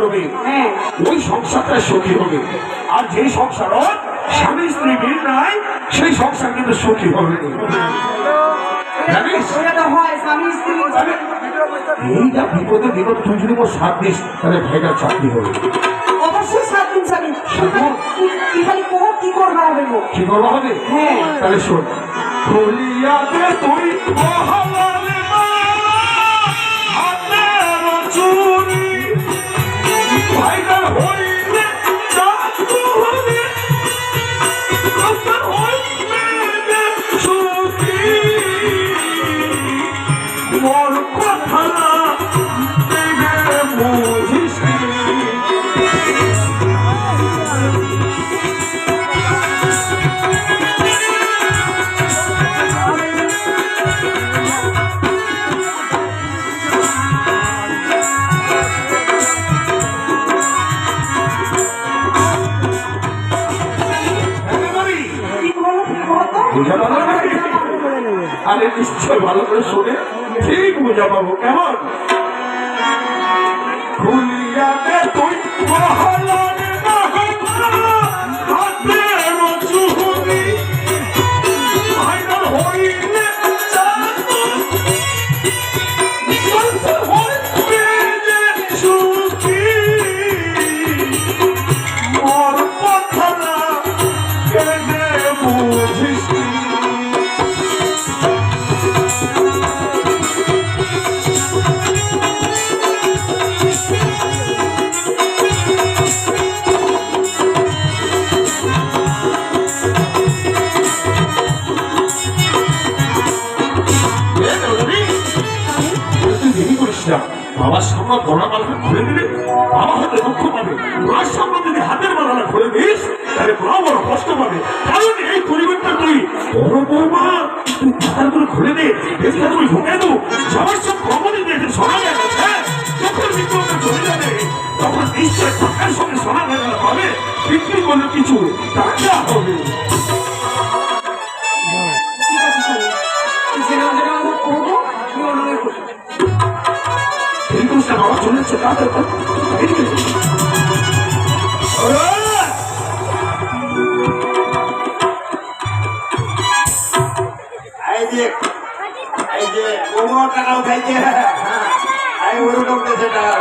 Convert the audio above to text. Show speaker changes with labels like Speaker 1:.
Speaker 1: করবে ওই সংসারটা সুখী হবে। আর যে সংসার স্বামী স্ত্রী মিল নাই সেই সংসার কিন্তু সুখী হবে। জানিস এইটা বিপদে বিপদ তুই যদি মোর সাথ দিস তাহলে ভাইটা চাকরি হবে।
Speaker 2: অবশ্যই সাত দিন যাবি। কি করবা হবে?
Speaker 1: কি করবা হবে?
Speaker 2: হ্যাঁ
Speaker 1: তাহলে শোন, খুলিয়াতে তুই মহালালে হাতের চুরি ভাইটার হইলে চাকু হবে হইলে সুখী মোর কথা বুঝিস আরে নিশ্চয় ভালো করে শোনে ঠিক বুঝা পাবো। কেমন? খুলিয়াতে তুই মহালালে হাতের চুরি ভাইটার হইলে চাকু হইলে সুখী মোর কথা কেনে বুঝিস। বাবার সামনে গলা মালাটা খুলে দিলে বাবা হয়তো দুঃখ পাবে, মার সামনে যদি হাতের মালাটা খুলে দিস তাহলে মা বড় কষ্ট পাবে। কারণ এই পরিবারটা তুই বড় বৌমা তুই পাতাগুলো খুলে দে, বেশিটা তুমি ঢুকে দো, সবার সব খবরই দিয়েছে শোনা গেছে। যখন বিক্রমটা চলে যাবে তখন নিশ্চয় টাকার সঙ্গে সোনা গেলা পাবে, বিক্রি করলে কিছু টাকা হবে। বাবা চলেছে তাদের
Speaker 3: এই যে টাকা উঠাইছে ওরকম দেশে টাকা